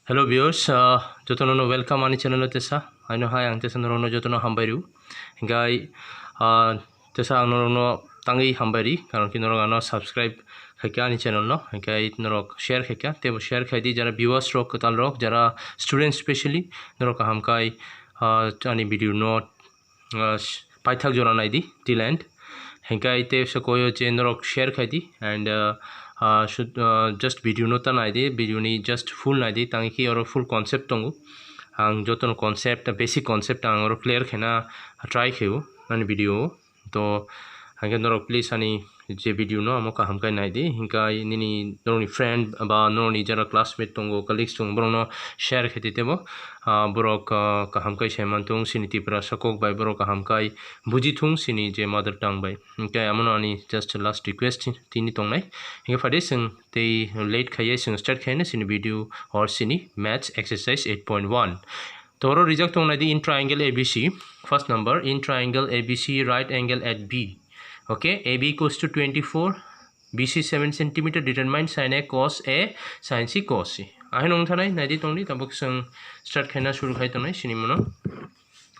Hello viewers, jotono welcome ani channel tesa. Aino hai ang tesa norono jotono hambairu. Hingai tesa norono tangi hambari karon ki norok ano subscribe khaika ani channel no. Hingai norok share khaika tebo share khaidi jara viewers rok katal rok jara students especially norok hamkai ani video no paithak jora naidi till end. Hingai te se koyo che norok share khaidi and should just video nota naidi video ni just full naidi tangi ki oro full concept tongu ang jotono concept basic concept ang oro clear khena try kheu ani video to hangge norok please ani je video no amoka hamkai naidi hinkai nini noroni friend ba noroni jara classmate tongo colleagues tongo borono share kheti tebo borok ka hamkai seman tong siniti pra sakok bai borok ka hamkai buji thung sini je mother tongue bai hinkai amono ani just last request tini tong nai hingai fade sing te late khaye sing start khayna sini video or sini maths exercise 8.1 toro result tong nai in triangle abc first number in triangle abc right angle at b. Okay, AB equals to 24, BC 7 cm, determine sin A cos A, sin C cos C. I know that I did only the books start kind of should height on a cinema.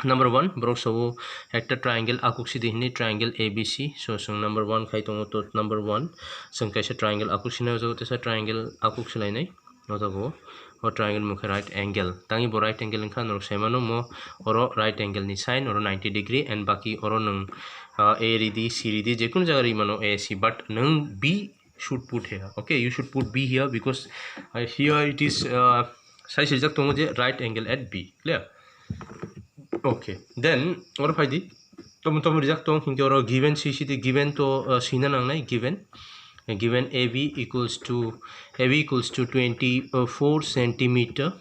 Number 1, broke so at the triangle Akuxidini triangle ABC. So, number 1 height on number 1, some case a triangle Akuxina is a triangle Akuxilane, not a go. Or triangle mukha right angle tangi bo right angle in khan or semano mo or right angle ni sine or 90 degree and baki or nung a ridi c ridi jekun jagari mano ac but nung b should put here. Okay, you should put b here because here it is size reject to mujhe right angle at b. Clear? Okay, then or phaidi tom reject to hinge or given c given to sina nang nai given AB equals to 24 centimeter,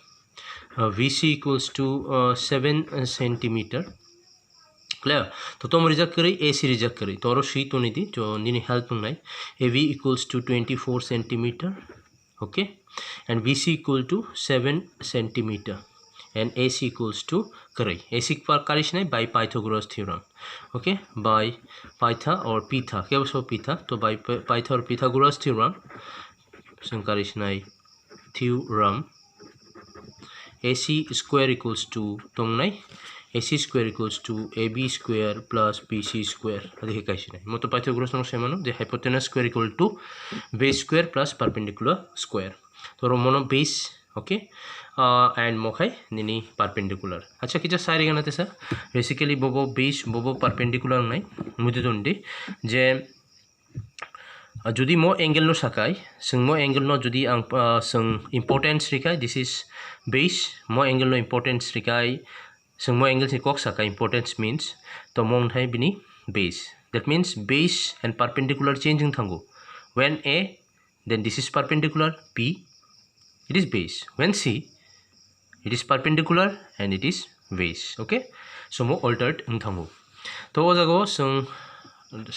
VC equals to 7 centimeter. Clear? तो तुम reject करी AC reject करी तो और she तो नहीं थी जो नहीं हेल्प नहीं AB equals to 24 centimeter, okay, and VC equal to 7 centimeter. And AC equals to करी AC पर कारिश नहीं by Pythagoras theorem. Okay, by Pytha or Pitha क्या बस वो Pitha तो by Pytha or Pythagoras theorem संकारिश नहीं theorem AC square equals to तुम नहीं AC square equals to AB square plus BC square देखिए कैसे नहीं मतलब Pythagoras नंबर से मानो the hypotenuse square equal to base square plus perpendicular square तो रोमनो base okay and mokai nini perpendicular. अच्छा किधर सारे गना थे सर basically बोबो base बोबो perpendicular नहीं मुझे तो नहीं जे जुदी मो angle नो सकाई संग मो angle नो जुदी अंग संग importance रिकाई this is base मो angle नो importance रिकाई संग मो angle से कोक सकाई importance means तो मोंग है बिनी base that means base and perpendicular changing थंगो when A then this is perpendicular B it is base when C it is perpendicular and it is base. Okay, so mo altered thangbo to o jago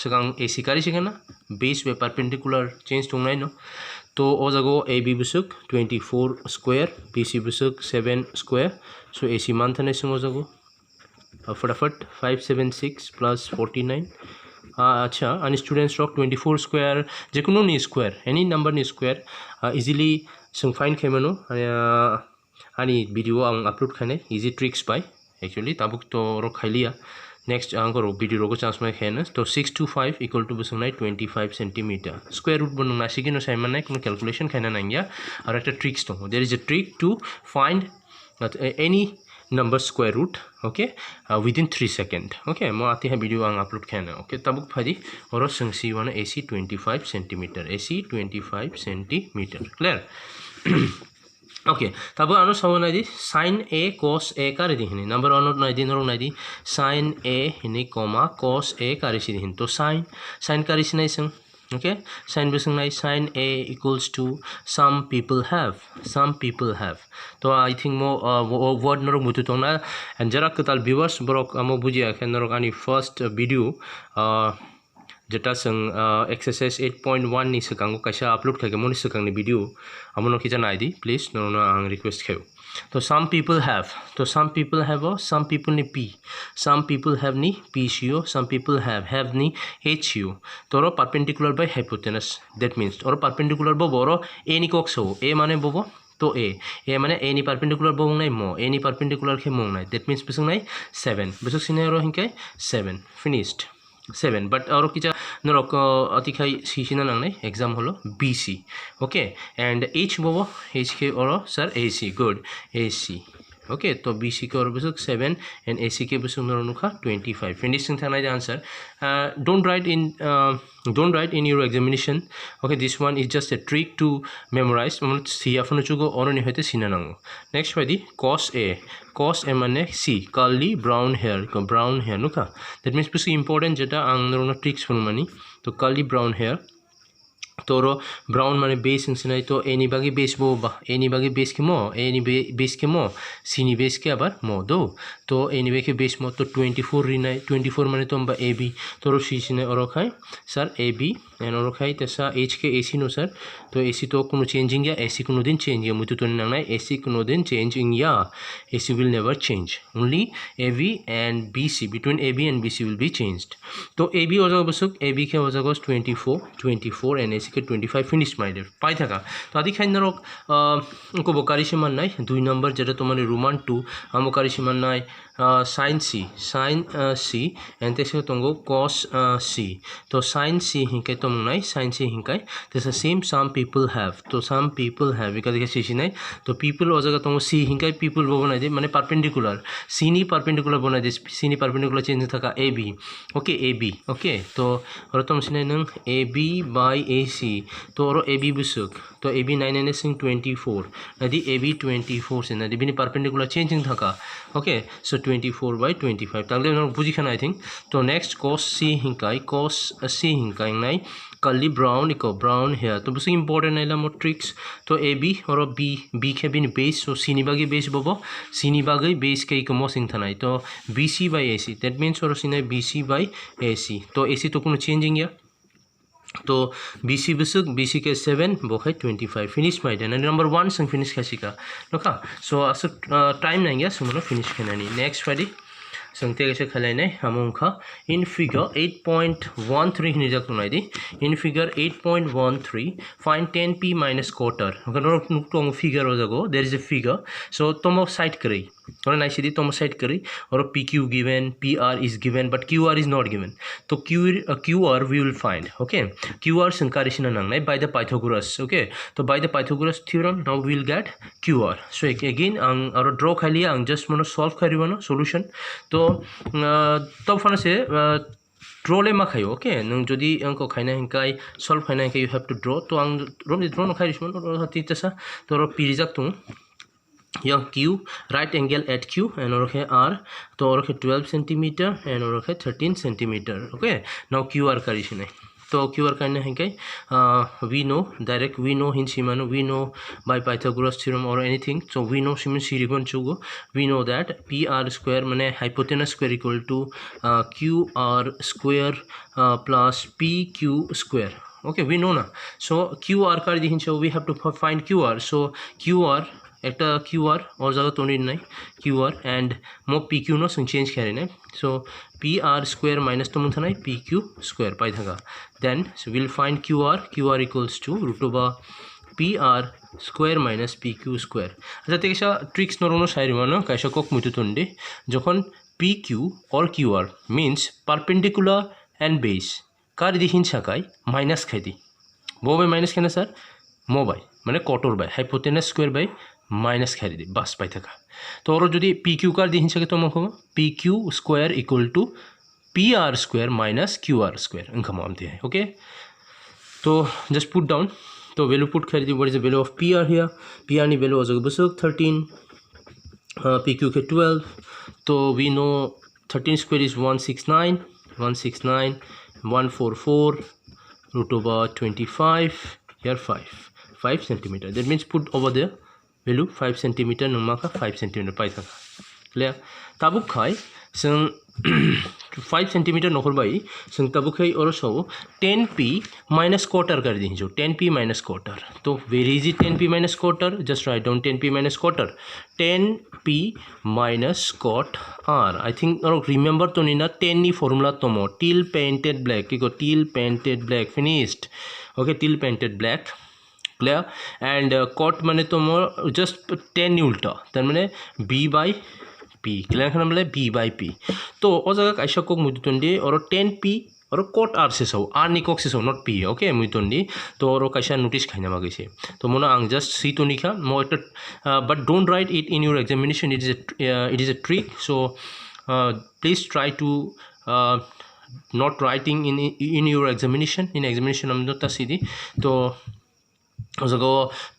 segang AC kari sigana base by perpendicular change tungnai no to o jago AB busuk 24 square BC busuk 7 square so AC man thane sing o jago फटाफट 576 plus 49 अच्छा and students rock 24 square जेकुनो नि square any number ni square easily sing find khemano ani video ang upload khane easy tricks by actually tabuk to ro khailia next angor video ro chance mai khena to 625 equal to busnai 25 centimeter square root bonu na sigino simon nai kono calculation khana nangya or eta tricks to there is a trick to find any number square root okay within 3 seconds. Okay mo ati ha video ang upload khana okay tabuk phadi oro sangsi wana AC 25 centimeter AC 25 centimeter clear. Okay तब अनु सवना दी sin A cos A कर दी हिने number 1 नाइ दी नरो नाइ दी sin A हिने comma cos A कर सी दी हिन तो sin कर सी नाइ संग okay sin बसंग नाइ sin A equals to some people have तो I think mo word नरो मुतु तो ना and जरा कताल viewers ब्रोक अमो बुझिया के नरो कानी first video जटा संग exercise 8.1 नि सकांगो कैसा upload करके मोनि सकांग नि video अमनो की जाना आईडी please नरो आंग request खेव तो some people have or some people नि P some people have नि PCO some people have नि HU तो रो perpendicular by hypotenuse that means और perpendicular बो बोरो A नि कोक्स हो A माने बोबो तो a माने a नि perpendicular bo nai mo a नि perpendicular khe mong nai that means busung nai 7 busuk sine ro hinkai 7 finished 7 but aro kicha norok atikhai sisina nangnai exam holo bc okay and h bobo h ke oro sir ac good ac okay तो bc के oro busuk 7 and ac ke busuk nor nukha 25 finishing thanai the answer don't write in your examination okay this one is just a trick to memorize si afono chugo oro ni hoite sinanango next by the cos a mane c curly brown hair nukha that means busuk important jeta ang norona tricks phone mani to curly brown hair तोरो brown माने base Sinai तो any बागी base बो बा any बागी base के मो any base के मो सीनी बेस के आबार मो दो तो एनी बे के बेस मो तो 24 रिनाई 24 माने तो हम ए बी तोरो सी सिने और खाई सर ए बी एन और खाई तसा एच के एसी नो सर तो एसी तो कोनो चेंजिंग या एसी कोनो दिन चेंज या मुतु तो नांगनाय एसी कोनो दिन चेंजिंग या AC will never change only AB and BC between AB and BC will be changed तो AB हो जाएगा बसुक AB के हो जाएगा 24 and AC के 25 finish my dear पाई था का तो आदि खाइन नरोक उनको बोकारी से मन नहीं 2 नंबर जरा तुम्हारे रोमान 2 हम बोकारी से मन नहीं sin C and this is tongo cos C तो sin C हिंके तो मंगनाई sin C हिंके this is same some people have तो some people have इका देखा सीसी नहीं तो people हो जाएगा tongo C हिंके people वो बनाए दे माने perpendicular C नी perpendicular बनाए दे C नी perpendicular चेंज था का AB okay AB okay तो और तुम सिने नंग AB by AC तो और AB बुसुक तो AB 9 and 24 नदी AB 24 से नदी बिनी perpendicular changing था का okay so 24 by 25 तागले नर बुझी खाना I think तो next cos C हिंकाई नाई curly brown इको brown hair तो बस important है ला ट्रिक्स तो AB और B के बिन base so C निबागी base बोबो C निबागी base के इको मोसिंग था नाई तो BC by AC that means और सिने BC by AC तो AC तो कोनो changing या तो BC बसुक BC के 7 बोखे 25 फिनिश माइड है नंबर 1 संग फिनिश कैसी का नोका सो असो टाइम नहीं गया सुमनो फिनिश करना नहीं नेक्स्ट वाली संगते कैसे खलाई नहीं हम खा इन फिगर 8.13 हिने जाक नहीं दी इन figure 8.13 find 10p minus quarter अगर नुकतो फिगर हो जागो there is a figure so तुम साइड करी और नाइस दी तुम साइड करी और PQ given PR is given but QR is not given तो QR we will find okay QR संकारिशन नंगनाय by the Pythagoras okay तो by the Pythagoras theorem now we will get QR so again ang और draw खाली ang just मनो solve करियो ना solution तो तब फना से draw ले माखायो okay नंग जदि अंको खाइना हिंकाय solve खाइना हिंकाय you have to draw तो ang draw न खाइरिसमन और हति तसा तो P रिजल्ट तुम यह Q right angle at Q and और है R तो और है 12 centimeter and और है 13 centimeter okay now QR करिशन है तो QR करना है क्या we know direct we know hin simano we know by Pythagoras theorem or anything so we know siman siribon chugo we know that PR square माने hypotenuse square equal to QR square plus PQ square okay we know ना so QR कर दी हिंचो we have to find QR so QR एक QR और जगह तो नहीं QR and मो PQ no संग चेंज करें ना so PR square minus तो मुंथा नहीं PQ square पाई था then so we'll find QR equals to root over PR square minus PQ square अच्छा तो कैसा ट्रिक्स नरोनो साइड मानो कैसा कोक मुझे तो नहीं जोखन PQ और QR means perpendicular and base कार दिखिन छकाई माइनस खाई वो बाय माइनस कहना सर मो बाय माने quarter by hypotenuse square by minus खाई दी बस पाई था तो और जो PQ कार दिखिन छके तो मको PQ square equal to PR square minus QR square इनका मानते हैं ओके तो जस्ट पुट डाउन तो वैल्यू पुट कर दी what is the value of PR here PR ની वैल्यू हो जाएगा बस 13 PQ के 12 तो we know 13 square is 169 144 root over 25 here 5 centimeter that means put over there value 5 centimeter numa ka 5 centimeter pai tha clear tabuk khai sung 5 centimeter nokhor bai sung tabuk khai or so 10p minus quarter kar di jo 10p minus quarter to where is it 10p minus quarter just write down 10p minus quarter 10p minus cot r I think or remember to ni na 10 ni formula tomo till painted black ki go till painted black finished okay till painted black clear and cut माने तो more just 10 नि उल्टा तार माने b by p clear खालामले b by p तो ओ जगह काइसा कक मुदुतोंदि और 10p और कट r से सौ r नि कक से सौ नॉट p ओके मुदुतोंदि तो और काइसा नोटिस खाइना मागैसे तो मोना आं जस्ट सी तो निखा मो एक but don't write it in your examination it is a trick so please try to not writing in your examination हम तो तसीदी तो जगह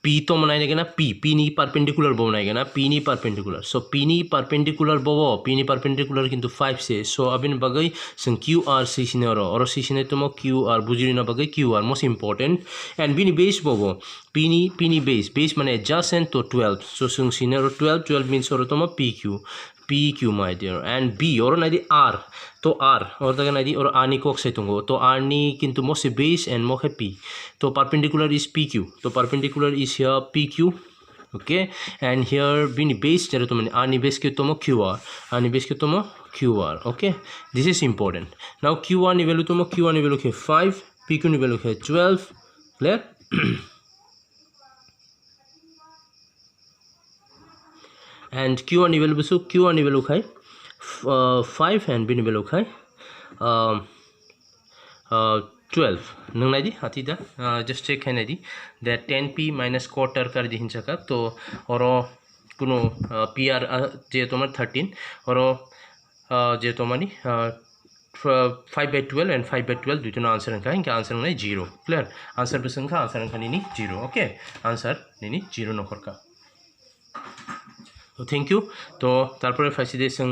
p तो बनाए ना p नी परपेंडिकुलर बो बनाएगा ना p नी परपेंडिकुलर सो p नी परपेंडिकुलर बो p नी परपेंडिकुलर किंतु 5 से सो अबिन बगई सं qr से सिने और से सिने तो मो qr बुझिरि ना Bagai qr most important and b knee base बो p नी बेस माने adjacent तो 12 सो सं सिने 12 मींस और तो मो PQ my dear and B और ना दी R तो R और तक ना दी और R नी कोक से तुंगो तो R नी किंतु मोसे base and मोहे P तो perpendicular is PQ तो perpendicular is here PQ okay and here B knee base जरे तो मैंने R नी base के तो मो QR R नी base के तो मो QR okay this is important now QR knee value तो मो QR नी value के 5 PQ नी value के 12 clear and Q1 value so Q1 value khai 5 and B value khai 12 नंग नाइदी हाथी दा just check है नाइदी that 10p minus quarter कर दी हिंसा का तो और कुनो PR जे तो मर 13 और जे तो मनी 5/12 and 5/12 दुइटो ना आंसर अंका इनका आंसर नहीं 0 क्लियर आंसर बसंखा आंसर अंका नहीं 0 ओके आंसर नहीं 0 नखर का थैंक यू तो तारपर फाइसी दे जों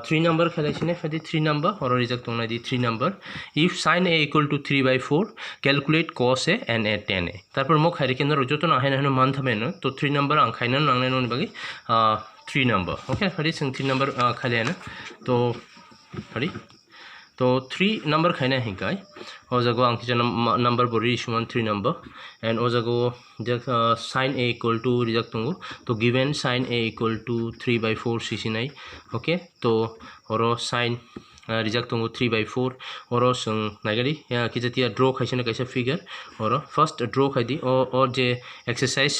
3 नम्बर खेलाइसिने फाइदि 3 नम्बर और रिजल्ट दंना दि 3 number if sin a equal to 3/4 calculate cos a and a tan a तारपर मो खारि केन रजतो ना हैन मान थमेन तो 3 नम्बर आं खाइना नांगने ननि बागै 3 नम्बर ओके फाइदि जों 3 नम्बर खालियाना तो फाइदि तो 3 नम्बर खाइना हिकाय ओ जगो आं किजन नम्बर बोरि सुमन 3 नम्बर एंड ओ जगो sin a equal to result दंगो तो गिवन sin a equal to 3/4 सिसिनाय ओके तो और sin रिजल्ट दंगो 3/4 और जों नायगारि किजतिया ड्र खाइसना कैसा फिगर और फर्स्ट ड्र खाइदि और जे एक्सरसाइज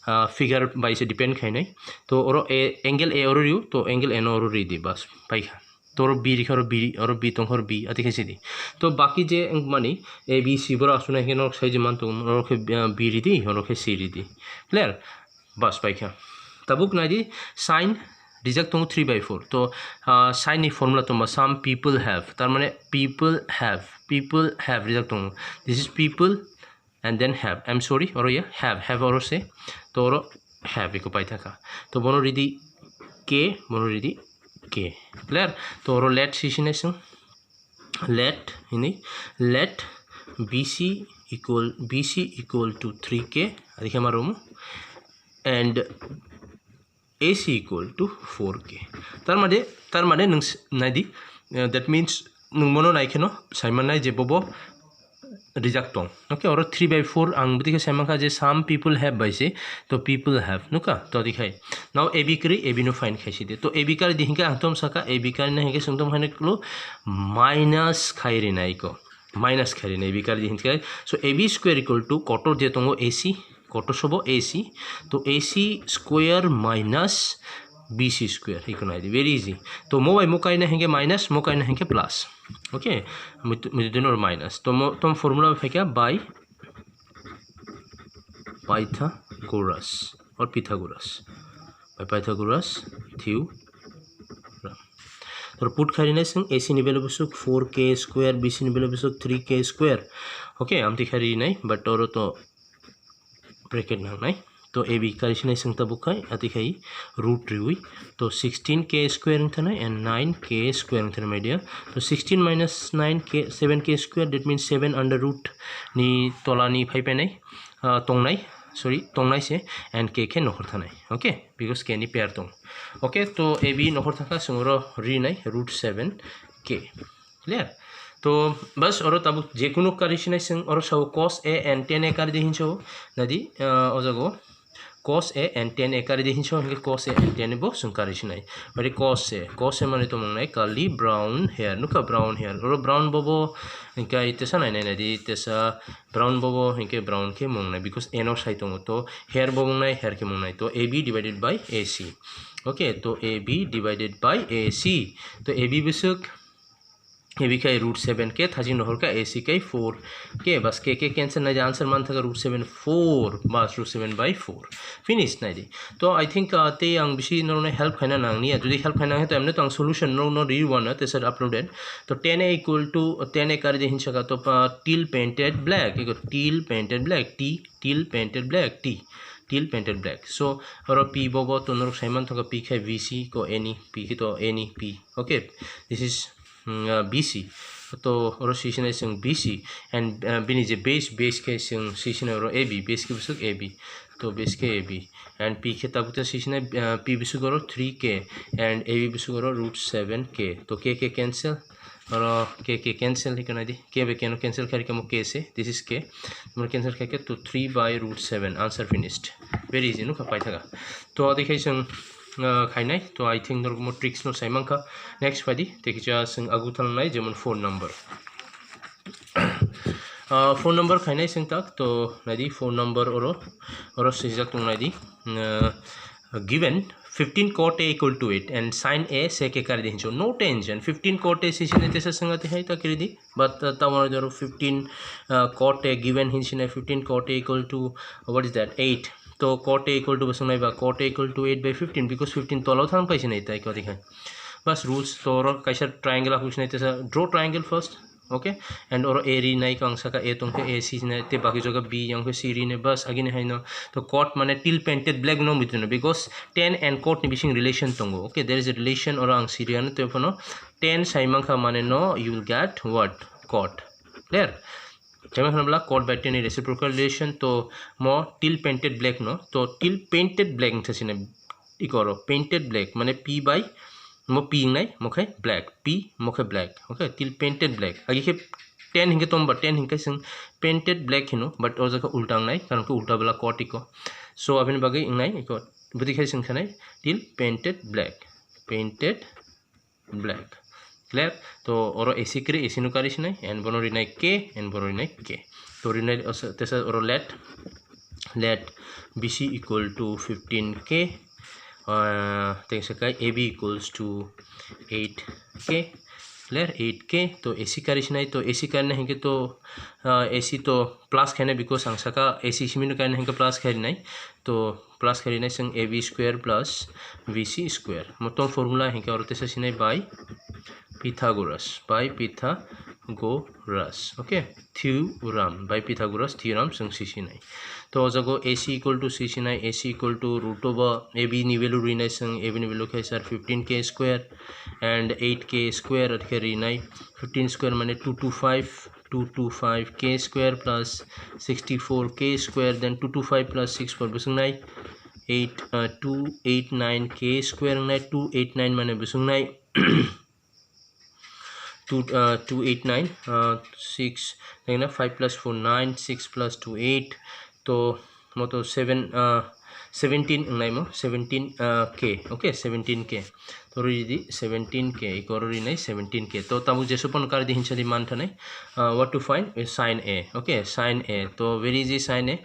फिगर बाय से डिपेंड खाइनाय तो और एंगल a और रिउ तो एंगल n और रि दि बस पाइखा तो बी रिखा और बी तंग और बी अति कैसे दी तो बाकी जे मानी ए बी सी बरा सुना है नोक साइज मान तो नोक बी रिदी और नोक सी रिदी क्लियर बस पाइखा तबुक ना दी साइन रिजल्ट तो 3/4 तो साइन नी फॉर्मूला तो सम पीपल हैव तार माने पीपल हैव रिजल्ट तो this is people and then have I am sorry और ये हैव और से तो और हैव को पाइ थाका तो बनो रिदी के बनो रिदी के क्लियर तो और let situation let BC equal to 3k अधिक हमारा and AC equal to 4k तार माने नों नाइदी that means नों मनो नाइखेनो साइमन नाइ जे बबो रिजल्ट दं ओके और 3/4 आं बिदिखे साइमनखा जे सम पीपल हैव बाइसे तो पीपल हैव नुका तो दिखाय नाउ AB करी AB नो फाइन खाइसे दे तो AB कर दिहिंका आंतम सका AB कर न हेके संतम खाने क्लो माइनस खाइरे नाइको माइनस खाइरे नै AB कर दिहिंका so AB square equal to कटो जे तंगो AC कटो सबो AC तो AC square minus BC square इको नाइदी वेरी इजी तो मो काइ न हेके माइनस मो काइ न हेके प्लस ओके मुझे दोनों माइनस तो तुम फॉर्मूला फेंका बाय पाइथागोरस और पाइथागोरस थ्योरम तो पुट खारिने जों AC नि वैल्यू बसुक 4k स्क्वायर BC नि वैल्यू बसुक 3k स्क्वायर ओके आमति खारि नै बट और तो ब्रैकेट नांनाय तो AB कारिसिनाय जों तबुखाय आतिखाय रूट रिउई तो 16k स्क्वायर थनाय एंड 9k स्क्वायर थनाय माय डियर तो 16 minus 9k 7k square that means 7 under root नि तलानि फाइपेनाय तंगनाय सॉरी तंगनाय से एंड k के नखर थनाय ओके बिकॉज k नि पेयर दं ओके तो AB नखर थाका जों रिनाय रूट 7k क्लियर तो बस और तब जेकुनो कारिसिनाय जों और सब cos a and tan a कर दिहिनसो नदी अजगो cos a and tan a kari dehin so hinke cos a and tan bo sung kari sinai bari cos a mane to mong nai kali brown hair nuka brown hair oro brown bobo hinka itesa nai nai di tesa brown bobo hinke brown ke mong nai because eno sai to hair bo mong nai hair ke mong nai to ab divided by ac. Okay, तो AB divided by AC, तो AB बिसुक AB का √7 के थाजी नहर का AC का 4 के बस के कैंसिल नहीं आंसर मान था √7 4 बस √7/4 फिनिश नहीं दी तो आई थिंक ते आंग बिसी नोने हेल्प खाना नांगनी जो हेल्प खाना है तो हमने तो आंग सोल्यूशन नो री वन ते सर अपलोडेड तो 10a = 10a कर दे हिंसा तो teal painted black teal painted black teal painted black teal painted black so और पी बोबो तो नरक साइमन तो पी है VC को एनी पी की तो any P okay this is BC तो और सीजन संग BC and Binny J base के संग सीजन और AB बेस के बिसुक AB तो बेस के AB एंड पी के तब तो सीजन पी बिसुक और 3k एंड AB बिसुक और √7k तो k कैंसिल और के कैंसिल ही करना दी के बे कैनो कैंसिल करके मो के से दिस इज के मो कैंसिल करके तो 3/√7 आंसर फिनिश्ड वेरी इजी नु पाइ थागा तो देखै जों खाइनाय तो आई थिंक नर मो ट्रिक्स नो साइमन का नेक्स्ट बायदि देखिजा जों आगु थांनाय जेमन फोन नंबर खाइनाय जों तक तो नायदि फोन नंबर और सिजाक तो नायदि given 15 cot a equal to 8 and sin a sec a कर देंगे no tension 15 cot a season है तेरे संगत है तो कर दी but तब जो 15 cot a given हिंसन है 15 cot a equal to what is that 8 तो cot a equal to बस नहीं बा cot a equal to 8/15 because 15 तो लाउ था हम कैसे नहीं था क्या दिखाएं बस rules तो और कैसा triangle आप कुछ नहीं तेरे draw triangle first okay and और ए री नाई कंसा का ए तुमके ए सी ने ते बाकी जगह बी yang के सी री ने बस अगिन है न तो कॉट माने टिल पेंटेड ब्लैक नो बितनो बिकॉज 10 एंड कॉट नि बिसिंग रिलेशन तंगो okay there is a relation और आंग सीरियन तो फनो 10 साइमंग का माने no you will get what cot clear जमे खनबला कॉट बाय 10 रेसिप्रोकल रिलेशन तो मो टिल पेंटेड ब्लैक नो तो टिल पेंटेड ब्लैक थसिने इकोरो पेंटेड ब्लैक माने p बाय मो पी नहीं मुखे ब्लैक पी मुखे black okay till painted black आगे के 10 हिंगे तुम 10 हिंगे संग पेंटेड ब्लैक हिनो बट और जगह उल्टा नहीं कारण को उल्टा वाला कॉट इको सो अबिन बागे नहीं इको बुद्धि खाई संग खाने टिल पेंटेड ब्लैक क्लियर तो और एसी करे एसी नो कारिश नहीं एंड बनो रिनाई के एंड बनो रिनाई के तो रिनाई तेसा और let BC equal to 15k thanks okay AB equals to 8k clear 8k तो AC करिश नहीं तो AC करना है कि तो AC तो प्लस कहने बिकॉज अंशा का AC सिमिनो करना है कि प्लस कह नहीं तो प्लस करी नहीं संग AB square plus VC square मतलब फॉर्मूला है कि और तेसा सिने by Pythagoras okay theorem by Pythagoras theorem संग सीसी नहीं तो जगो AC इक्वल टू सीसी नहीं AC इक्वल टू √AB नि वैल्यू रिनाई संग AB नि वैल्यू है sir 15k square and 8k square अटके रिनाई 15 स्क्वायर माने 225k square plus 64k square then 225 plus 6 पर बसंग नहीं 289k स्क्वायर नहीं 289 माने बसंग नहीं 289 6 देखना 5 + 4 9 6 + 2 8 तो मतलब 17 नहीं मो 17k ओके 17k तो रिदी 17k इकोर नहीं 17k तो तब जैसे पन कर दी हिंचली मान था नहीं what to find sin a okay sin a तो वेरी इजी sin a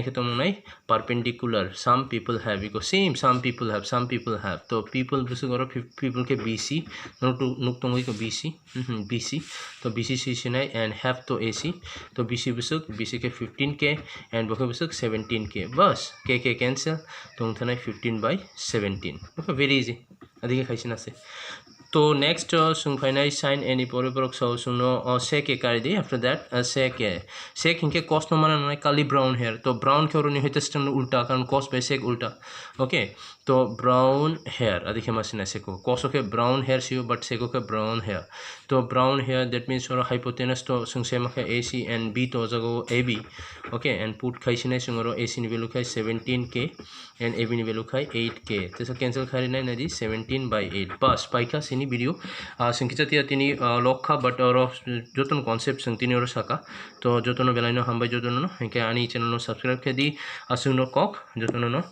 के तो नहीं perpendicular some people have echo same some people have तो पीपल बिसु करो पीपल के BC नुक तो को BC तो BC सीसी नहीं एंड हैव तो AC तो BC के 15k एंड बको बिसुक 17k बस k कैंसिल तो था नहीं 15/17 ओके वेरी इजी अधिक खाइसिना से तो नेक्स्ट सुंफाइनाई साइन एनी परिपरक सौ सुनो सेक कर दी आफ्टर दैट सेक इनके कॉस न माना काली ब्राउन हेयर तो ब्राउन के और नहीं होते उल्टा कारण कॉस बाय सेक उल्टा ओके तो brown hair adi khema sina seko koso ke brown hair siu but seko ke brown hair तो brown hair that means or hypotenuse to sungsema ke AC and B to jago AB okay and put khai sina sungoro AC ni value khai 17k and AB ni value khai 8k तो cancel khari nai nadi 17/8 bas paika sini video singkicha tia tini lokha but or joton concept sing tini or saka to jotono belaino hambai jotono ke ani channel no subscribe ke di asung no kok jotono no